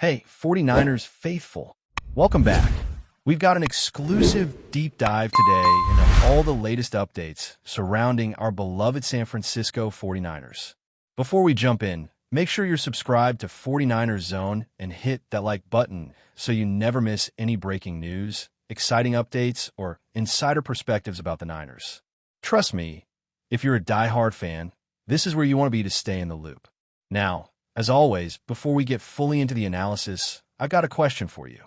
Hey, 49ers faithful. Welcome back. We've got an exclusive deep dive today into all the latest updates surrounding our beloved San Francisco 49ers. Before we jump in, make sure you're subscribed to 49ers Zone and hit that like button so you never miss any breaking news, exciting updates, or insider perspectives about the Niners. Trust me, if you're a diehard fan, this is where you want to be to stay in the loop. Now, as always, before we get fully into the analysis, I've got a question for you.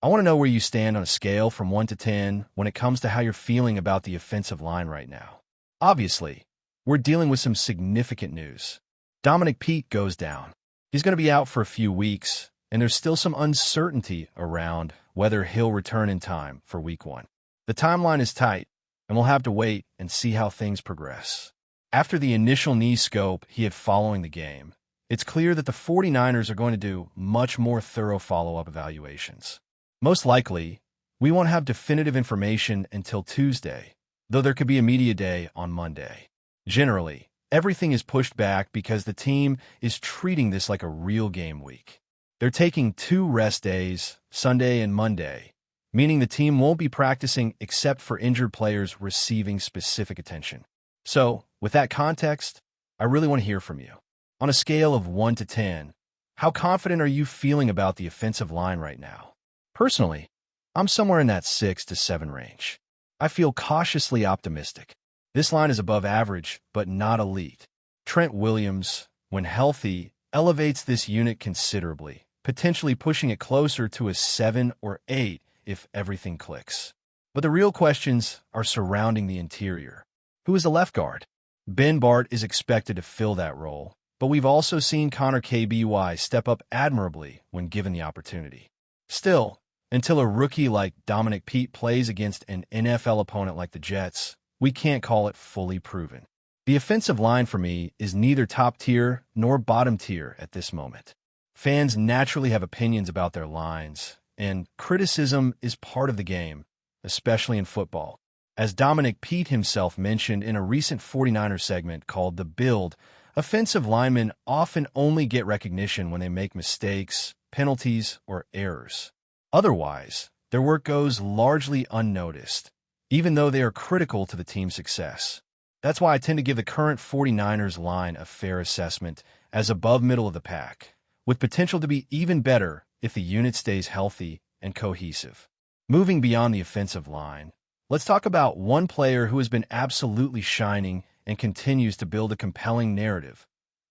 I want to know where you stand on a scale from 1 to 10 when it comes to how you're feeling about the offensive line right now. Obviously, we're dealing with some significant news. Dominic Peete goes down. He's going to be out for a few weeks, and there's still some uncertainty around whether he'll return in time for Week 1. The timeline is tight, and we'll have to wait and see how things progress. After the initial knee scope he had following the game, it's clear that the 49ers are going to do much more thorough follow-up evaluations. Most likely, we won't have definitive information until Tuesday, though there could be a media day on Monday. Generally, everything is pushed back because the team is treating this like a real game week. They're taking 2 rest days, Sunday and Monday, meaning the team won't be practicing except for injured players receiving specific attention. So, with that context, I really want to hear from you. On a scale of 1 to 10, how confident are you feeling about the offensive line right now? Personally, I'm somewhere in that 6 to 7 range. I feel cautiously optimistic. This line is above average, but not elite. Trent Williams, when healthy, elevates this unit considerably, potentially pushing it closer to a 7 or 8 if everything clicks. But the real questions are surrounding the interior. Who is the left guard? Ben Bart is expected to fill that role, but we've also seen Connor KBY step up admirably when given the opportunity. Still, until a rookie like Dominic Peete plays against an NFL opponent like the Jets, we can't call it fully proven. The offensive line for me is neither top tier nor bottom tier at this moment. Fans naturally have opinions about their lines, and criticism is part of the game, especially in football. As Dominic Peete himself mentioned in a recent 49ers segment called The Build, offensive linemen often only get recognition when they make mistakes, penalties, or errors. Otherwise, their work goes largely unnoticed, even though they are critical to the team's success. That's why I tend to give the current 49ers line a fair assessment as above middle of the pack, with potential to be even better if the unit stays healthy and cohesive. Moving beyond the offensive line, let's talk about one player who has been absolutely shining and continues to build a compelling narrative,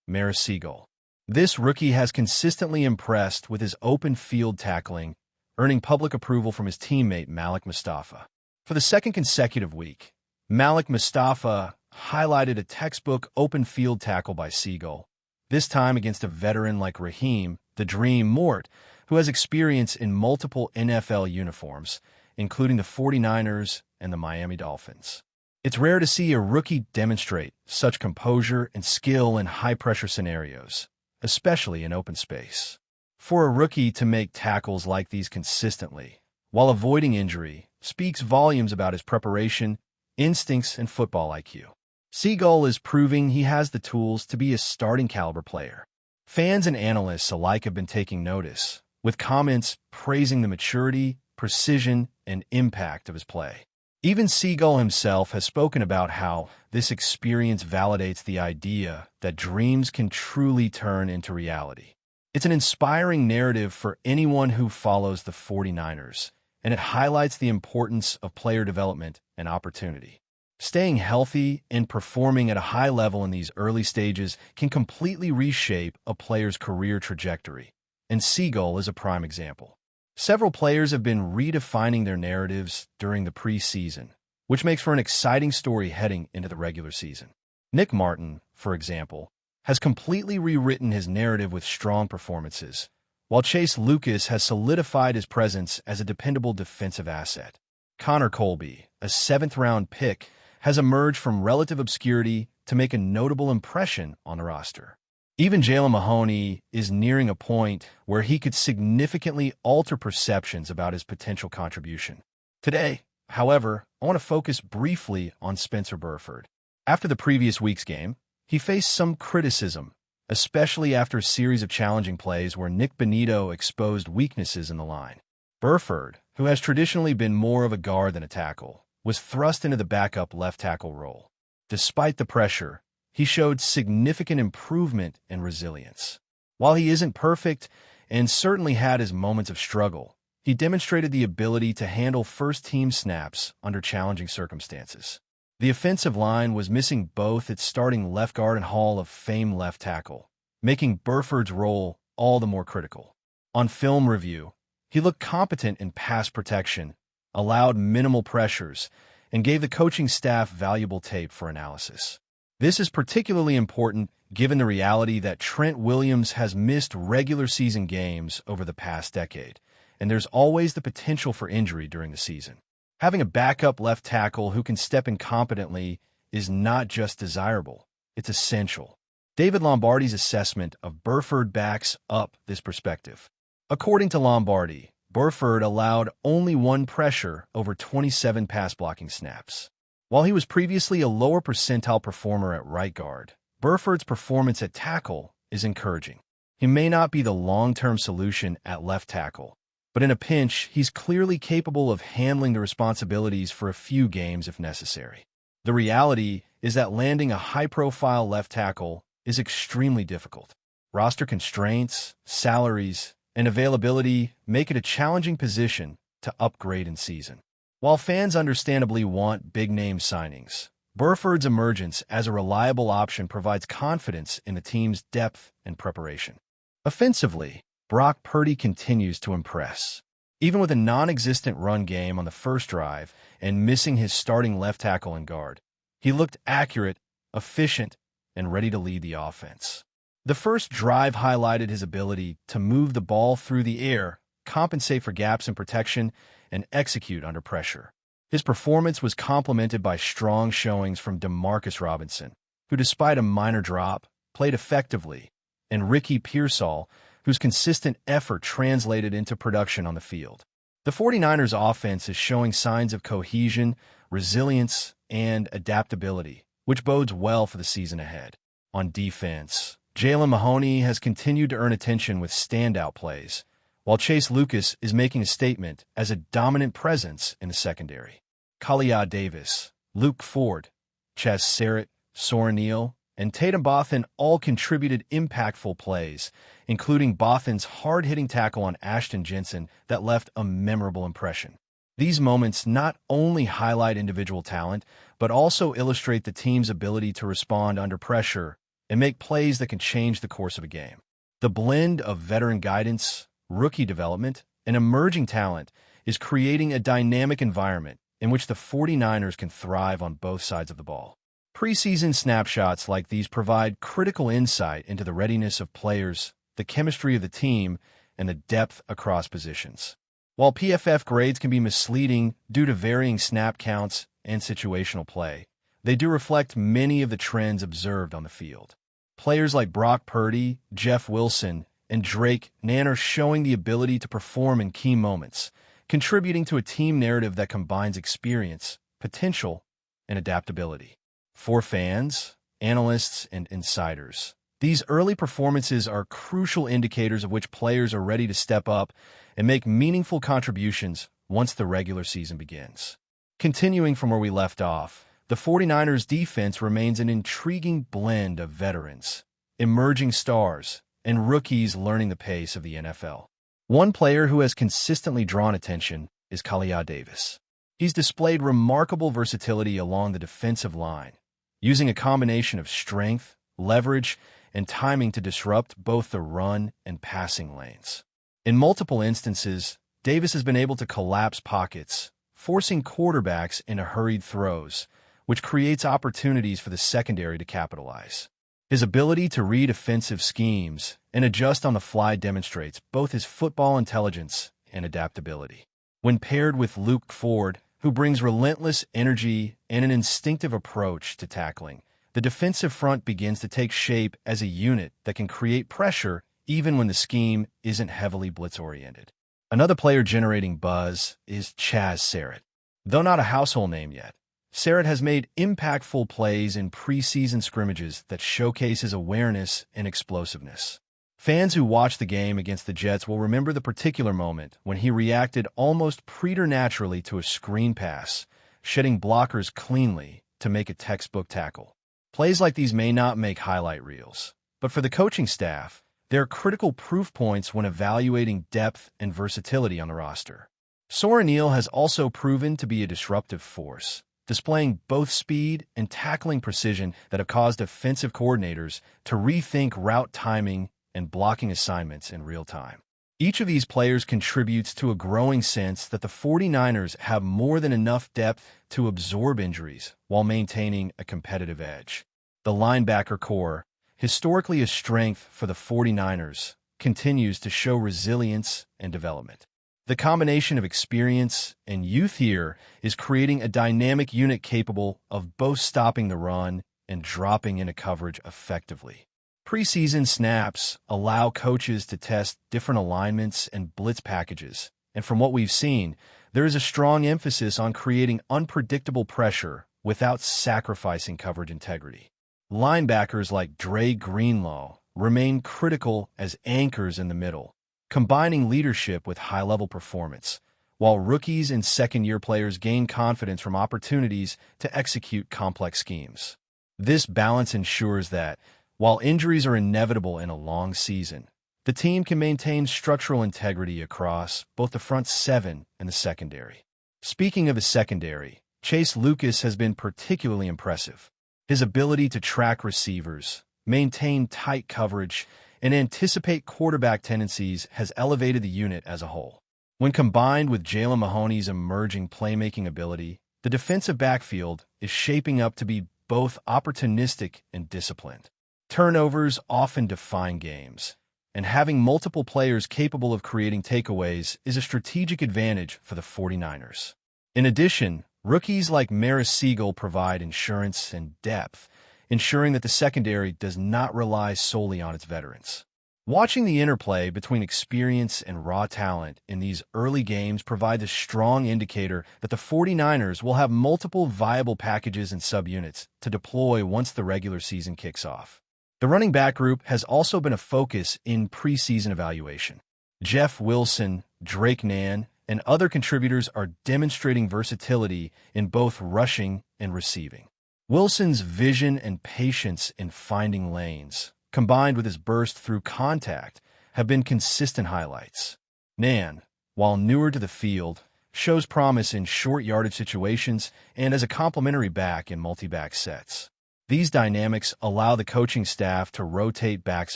Maris Siegel. This rookie has consistently impressed with his open field tackling, earning public approval from his teammate Malik Mustafa. For the second consecutive week, Malik Mustafa highlighted a textbook open field tackle by Siegel, this time against a veteran like Raheem "The Dream" Mort, who has experience in multiple NFL uniforms, including the 49ers and the Miami Dolphins. It's rare to see a rookie demonstrate such composure and skill in high-pressure scenarios, especially in open space. For a rookie to make tackles like these consistently, while avoiding injury, speaks volumes about his preparation, instincts, and football IQ. Siegel is proving he has the tools to be a starting-caliber player. Fans and analysts alike have been taking notice, with comments praising the maturity, precision, and impact of his play. Even Siegel himself has spoken about how this experience validates the idea that dreams can truly turn into reality. It's an inspiring narrative for anyone who follows the 49ers, and it highlights the importance of player development and opportunity. Staying healthy and performing at a high level in these early stages can completely reshape a player's career trajectory, and Siegel is a prime example. Several players have been redefining their narratives during the preseason, which makes for an exciting story heading into the regular season. Nick Martin, for example, has completely rewritten his narrative with strong performances, while Chase Lucas has solidified his presence as a dependable defensive asset. Connor Colby, a 7th-round pick, has emerged from relative obscurity to make a notable impression on the roster. Even Jalen Mahoney is nearing a point where he could significantly alter perceptions about his potential contribution. Today, however, I want to focus briefly on Spencer Burford. After the previous week's game, he faced some criticism especially after a series of challenging plays where Nick Bonito exposed weaknesses in the line. Burford, who has traditionally been more of a guard than a tackle, was thrust into the backup left tackle role. Despite the pressure, he showed significant improvement and resilience. While he isn't perfect and certainly had his moments of struggle, he demonstrated the ability to handle first-team snaps under challenging circumstances. The offensive line was missing both its starting left guard and Hall of Fame left tackle, making Burford's role all the more critical. On film review, he looked competent in pass protection, allowed minimal pressures, and gave the coaching staff valuable tape for analysis. This is particularly important given the reality that Trent Williams has missed regular season games over the past decade, and there's always the potential for injury during the season. Having a backup left tackle who can step in competently is not just desirable, it's essential. David Lombardi's assessment of Burford backs up this perspective. According to Lombardi, Burford allowed only one pressure over 27 pass-blocking snaps. While he was previously a lower percentile performer at right guard, Burford's performance at tackle is encouraging. He may not be the long-term solution at left tackle, but in a pinch, he's clearly capable of handling the responsibilities for a few games if necessary. The reality is that landing a high-profile left tackle is extremely difficult. Roster constraints, salaries, and availability make it a challenging position to upgrade in season. While fans understandably want big-name signings, Burford's emergence as a reliable option provides confidence in the team's depth and preparation. Offensively, Brock Purdy continues to impress. Even with a non-existent run game on the first drive and missing his starting left tackle and guard, he looked accurate, efficient, and ready to lead the offense. The first drive highlighted his ability to move the ball through the air, compensate for gaps in protection, and execute under pressure. His performance was complemented by strong showings from Demarcus Robinson, who despite a minor drop, played effectively, and Ricky Pearsall, whose consistent effort translated into production on the field. The 49ers offense is showing signs of cohesion, resilience, and adaptability, which bodes well for the season ahead. On defense, Jalen Mahoney has continued to earn attention with standout plays, while Chase Lucas is making a statement as a dominant presence in the secondary. Khalil Davis, Luke Ford, Chaz Surratt, Soren Neal, and Tatum Bothan all contributed impactful plays, including Bothan's hard-hitting tackle on Ashton Jensen that left a memorable impression. These moments not only highlight individual talent, but also illustrate the team's ability to respond under pressure and make plays that can change the course of a game. The blend of veteran guidance, rookie development, and emerging talent is creating a dynamic environment in which the 49ers can thrive on both sides of the ball. Preseason snapshots like these provide critical insight into the readiness of players, the chemistry of the team, and the depth across positions. While PFF grades can be misleading due to varying snap counts and situational play, they do reflect many of the trends observed on the field. Players like Brock Purdy, Jeff Wilson, and Drake Nan are showing the ability to perform in key moments, contributing to a team narrative that combines experience, potential, and adaptability. For fans, analysts, and insiders, these early performances are crucial indicators of which players are ready to step up and make meaningful contributions once the regular season begins. Continuing from where we left off, the 49ers defense remains an intriguing blend of veterans, emerging stars, and rookies learning the pace of the NFL. One player who has consistently drawn attention is Khalil Davis. He's displayed remarkable versatility along the defensive line, using a combination of strength, leverage, and timing to disrupt both the run and passing lanes. In multiple instances, Davis has been able to collapse pockets, forcing quarterbacks into hurried throws, which creates opportunities for the secondary to capitalize. His ability to read offensive schemes and adjust on the fly demonstrates both his football intelligence and adaptability. When paired with Luke Ford, who brings relentless energy and an instinctive approach to tackling, the defensive front begins to take shape as a unit that can create pressure even when the scheme isn't heavily blitz-oriented. Another player generating buzz is Chaz Surratt. Though not a household name yet, Sarrett has made impactful plays in preseason scrimmages that showcase his awareness and explosiveness. Fans who watched the game against the Jets will remember the particular moment when he reacted almost preternaturally to a screen pass, shedding blockers cleanly to make a textbook tackle. Plays like these may not make highlight reels, but for the coaching staff, they're critical proof points when evaluating depth and versatility on the roster. Soren Neal has also proven to be a disruptive force, displaying both speed and tackling precision that have caused offensive coordinators to rethink route timing and blocking assignments in real time. Each of these players contributes to a growing sense that the 49ers have more than enough depth to absorb injuries while maintaining a competitive edge. The linebacker core, historically a strength for the 49ers, continues to show resilience and development. The combination of experience and youth here is creating a dynamic unit capable of both stopping the run and dropping into coverage effectively. Preseason snaps allow coaches to test different alignments and blitz packages, and from what we've seen, there is a strong emphasis on creating unpredictable pressure without sacrificing coverage integrity. Linebackers like Dre Greenlaw remain critical as anchors in the middle, combining leadership with high-level performance, while rookies and second-year players gain confidence from opportunities to execute complex schemes. This balance ensures that, while injuries are inevitable in a long season, the team can maintain structural integrity across both the front seven and the secondary. Speaking of the secondary, Chase Lucas has been particularly impressive. His ability to track receivers, maintain tight coverage, and anticipate quarterback tendencies has elevated the unit as a whole. When combined with Jalen Mahoney's emerging playmaking ability, the defensive backfield is shaping up to be both opportunistic and disciplined. Turnovers often define games, and having multiple players capable of creating takeaways is a strategic advantage for the 49ers. In addition, rookies like Maris Siegel provide insurance and depth, ensuring that the secondary does not rely solely on its veterans. Watching the interplay between experience and raw talent in these early games provides a strong indicator that the 49ers will have multiple viable packages and subunits to deploy once the regular season kicks off. The running back group has also been a focus in preseason evaluation. Jeff Wilson, Drake Nan, and other contributors are demonstrating versatility in both rushing and receiving. Wilson's vision and patience in finding lanes, combined with his burst through contact, have been consistent highlights. Nan, while newer to the field, shows promise in short yardage situations and as a complementary back in multi-back sets. These dynamics allow the coaching staff to rotate backs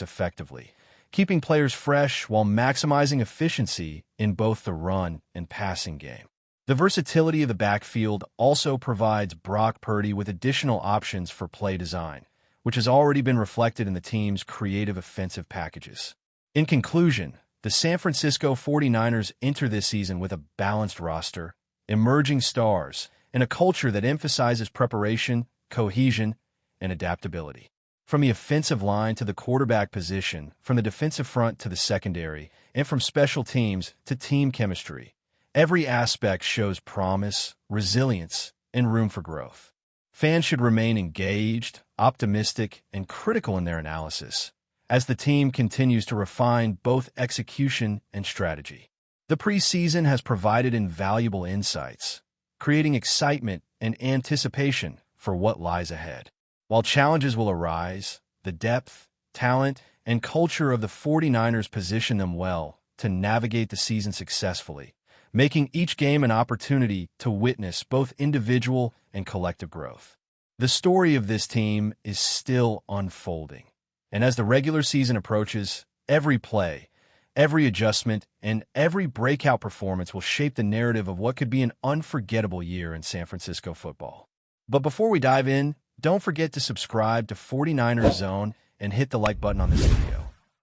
effectively, keeping players fresh while maximizing efficiency in both the run and passing game. The versatility of the backfield also provides Brock Purdy with additional options for play design, which has already been reflected in the team's creative offensive packages. In conclusion, the San Francisco 49ers enter this season with a balanced roster, emerging stars, and a culture that emphasizes preparation, cohesion, and adaptability. From the offensive line to the quarterback position, from the defensive front to the secondary, and from special teams to team chemistry, every aspect shows promise, resilience, and room for growth. Fans should remain engaged, optimistic, and critical in their analysis as the team continues to refine both execution and strategy. The preseason has provided invaluable insights, creating excitement and anticipation for what lies ahead. While challenges will arise, the depth, talent, and culture of the 49ers position them well to navigate the season successfully, making each game an opportunity to witness both individual and collective growth. The story of this team is still unfolding, and as the regular season approaches, every play, every adjustment, and every breakout performance will shape the narrative of what could be an unforgettable year in San Francisco football. But before we dive in, don't forget to subscribe to 49ers Zone and hit the like button on this video.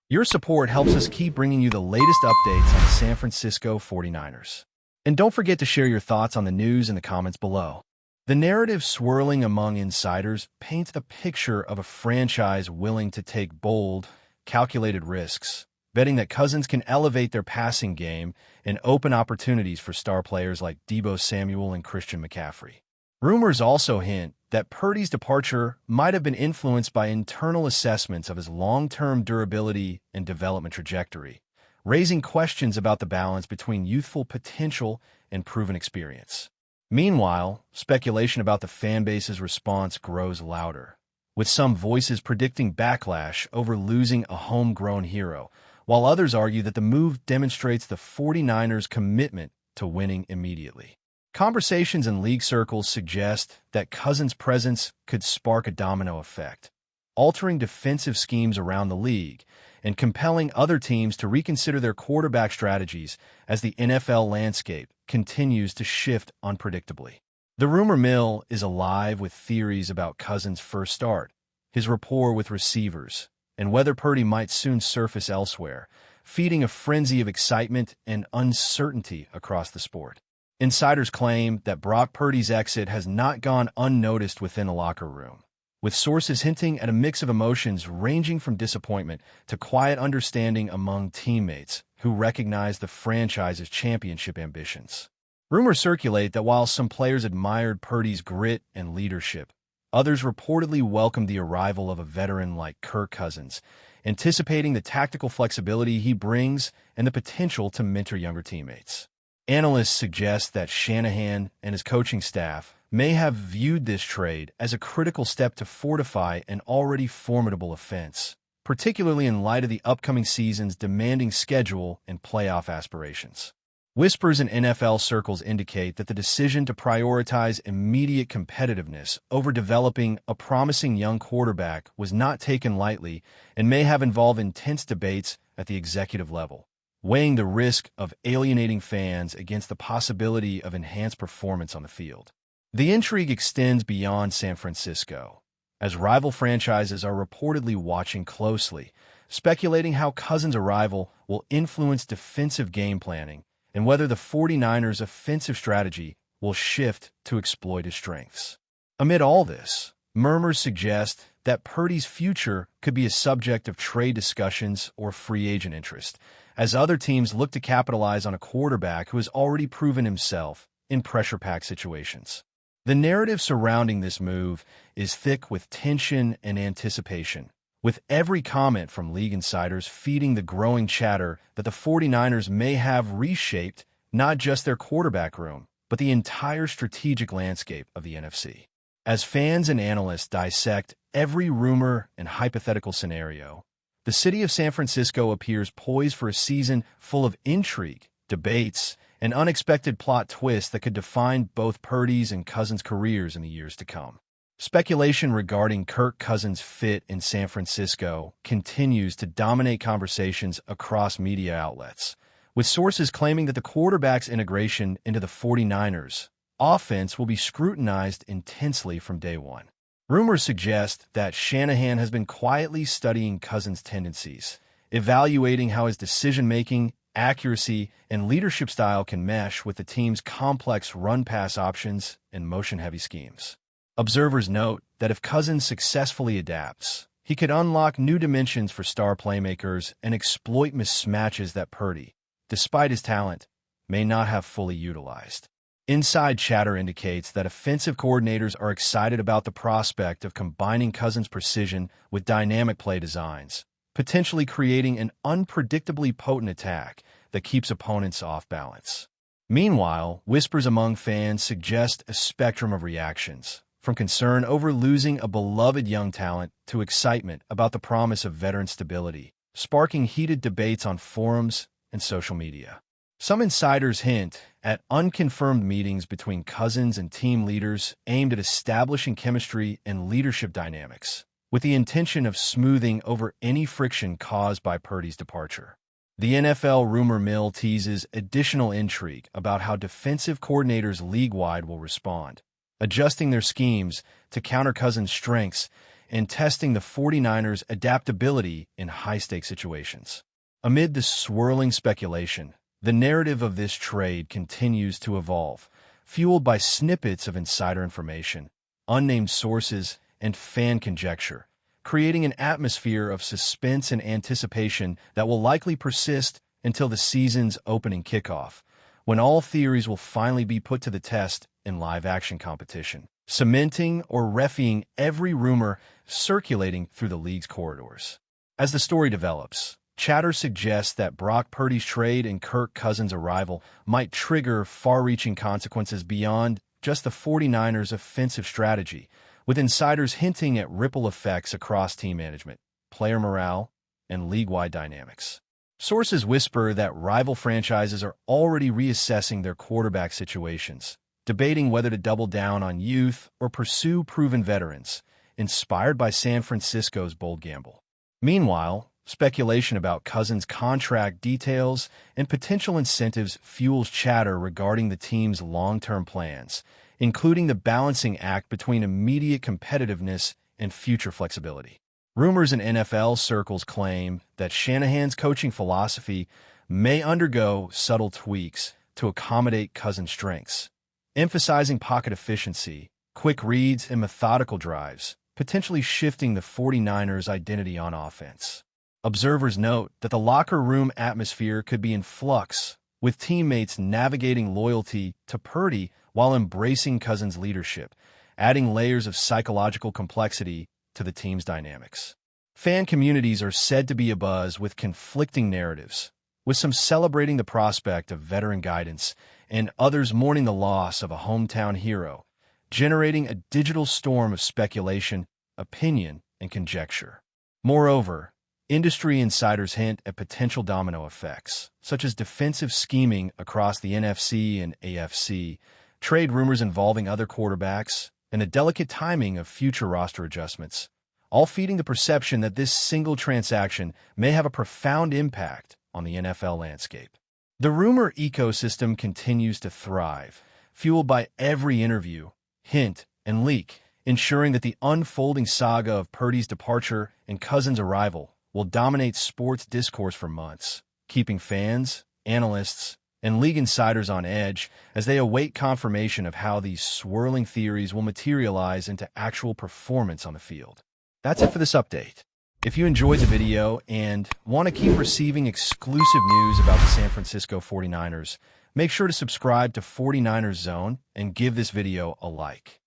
Your support helps us keep bringing you the latest updates on the San Francisco 49ers. And don't forget to share your thoughts on the news in the comments below. The narrative swirling among insiders paints a picture of a franchise willing to take bold, calculated risks, betting that Cousins can elevate their passing game and open opportunities for star players like Deebo Samuel and Christian McCaffrey. Rumors also hint that Purdy's departure might have been influenced by internal assessments of his long-term durability and development trajectory, raising questions about the balance between youthful potential and proven experience. Meanwhile, speculation about the fanbase's response grows louder, with some voices predicting backlash over losing a homegrown hero, while others argue that the move demonstrates the 49ers' commitment to winning immediately. Conversations in league circles suggest that Cousins' presence could spark a domino effect, altering defensive schemes around the league and compelling other teams to reconsider their quarterback strategies as the NFL landscape continues to shift unpredictably. The rumor mill is alive with theories about Cousins' first start, his rapport with receivers, and whether Purdy might soon surface elsewhere, feeding a frenzy of excitement and uncertainty across the sport. Insiders claim that Brock Purdy's exit has not gone unnoticed within the locker room, with sources hinting at a mix of emotions ranging from disappointment to quiet understanding among teammates who recognize the franchise's championship ambitions. Rumors circulate that while some players admired Purdy's grit and leadership, others reportedly welcomed the arrival of a veteran like Kirk Cousins, anticipating the tactical flexibility he brings and the potential to mentor younger teammates. Analysts suggest that Shanahan and his coaching staff may have viewed this trade as a critical step to fortify an already formidable offense, particularly in light of the upcoming season's demanding schedule and playoff aspirations. Whispers in NFL circles indicate that the decision to prioritize immediate competitiveness over developing a promising young quarterback was not taken lightly and may have involved intense debates at the executive level, weighing the risk of alienating fans against the possibility of enhanced performance on the field. The intrigue extends beyond San Francisco, as rival franchises are reportedly watching closely, speculating how Cousins' arrival will influence defensive game planning and whether the 49ers' offensive strategy will shift to exploit his strengths. Amid all this, murmurs suggest that Purdy's future could be a subject of trade discussions or free agent interest, as other teams look to capitalize on a quarterback who has already proven himself in pressure-packed situations. The narrative surrounding this move is thick with tension and anticipation, with every comment from league insiders feeding the growing chatter that the 49ers may have reshaped not just their quarterback room, but the entire strategic landscape of the NFC. As fans and analysts dissect every rumor and hypothetical scenario, the city of San Francisco appears poised for a season full of intrigue, debates, and unexpected plot twists that could define both Purdy's and Cousins' careers in the years to come. Speculation regarding Kirk Cousins' fit in San Francisco continues to dominate conversations across media outlets, with sources claiming that the quarterback's integration into the 49ers' offense will be scrutinized intensely from day one. Rumors suggest that Shanahan has been quietly studying Cousins' tendencies, evaluating how his decision-making, accuracy, and leadership style can mesh with the team's complex run-pass options and motion-heavy schemes. Observers note that if Cousins successfully adapts, he could unlock new dimensions for star playmakers and exploit mismatches that Purdy, despite his talent, may not have fully utilized. Inside chatter indicates that offensive coordinators are excited about the prospect of combining Cousins' precision with dynamic play designs, potentially creating an unpredictably potent attack that keeps opponents off balance. Meanwhile, whispers among fans suggest a spectrum of reactions, from concern over losing a beloved young talent to excitement about the promise of veteran stability, sparking heated debates on forums and social media. Some insiders hint at unconfirmed meetings between Cousins and team leaders aimed at establishing chemistry and leadership dynamics, with the intention of smoothing over any friction caused by Purdy's departure. The NFL rumor mill teases additional intrigue about how defensive coordinators league-wide will respond, adjusting their schemes to counter Cousins' strengths and testing the 49ers' adaptability in high-stakes situations. Amid the swirling speculation, the narrative of this trade continues to evolve, fueled by snippets of insider information, unnamed sources, and fan conjecture, creating an atmosphere of suspense and anticipation that will likely persist until the season's opening kickoff, when all theories will finally be put to the test in live-action competition, cementing or refying every rumor circulating through the league's corridors. As the story develops, chatter suggests that Brock Purdy's trade and Kirk Cousins' arrival might trigger far-reaching consequences beyond just the 49ers' offensive strategy, with insiders hinting at ripple effects across team management, player morale, and league-wide dynamics. Sources whisper that rival franchises are already reassessing their quarterback situations, debating whether to double down on youth or pursue proven veterans, inspired by San Francisco's bold gamble. Meanwhile, speculation about Cousins' contract details and potential incentives fuels chatter regarding the team's long-term plans, including the balancing act between immediate competitiveness and future flexibility. Rumors in NFL circles claim that Shanahan's coaching philosophy may undergo subtle tweaks to accommodate Cousins' strengths, emphasizing pocket efficiency, quick reads, and methodical drives, potentially shifting the 49ers' identity on offense. Observers note that the locker room atmosphere could be in flux, with teammates navigating loyalty to Purdy while embracing Cousins' leadership, adding layers of psychological complexity to the team's dynamics. Fan communities are said to be abuzz with conflicting narratives, with some celebrating the prospect of veteran guidance and others mourning the loss of a hometown hero, generating a digital storm of speculation, opinion, and conjecture. Moreover, industry insiders hint at potential domino effects, such as defensive scheming across the NFC and AFC, trade rumors involving other quarterbacks, and the delicate timing of future roster adjustments, all feeding the perception that this single transaction may have a profound impact on the NFL landscape. The rumor ecosystem continues to thrive, fueled by every interview, hint, and leak, ensuring that the unfolding saga of Purdy's departure and Cousins' arrival will dominate sports discourse for months, keeping fans, analysts, and league insiders on edge as they await confirmation of how these swirling theories will materialize into actual performance on the field. That's it for this update. If you enjoyed the video and want to keep receiving exclusive news about the San Francisco 49ers, make sure to subscribe to 49ers Zone and give this video a like.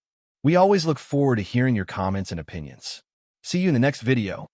We always look forward to hearing your comments and opinions. See you in the next video.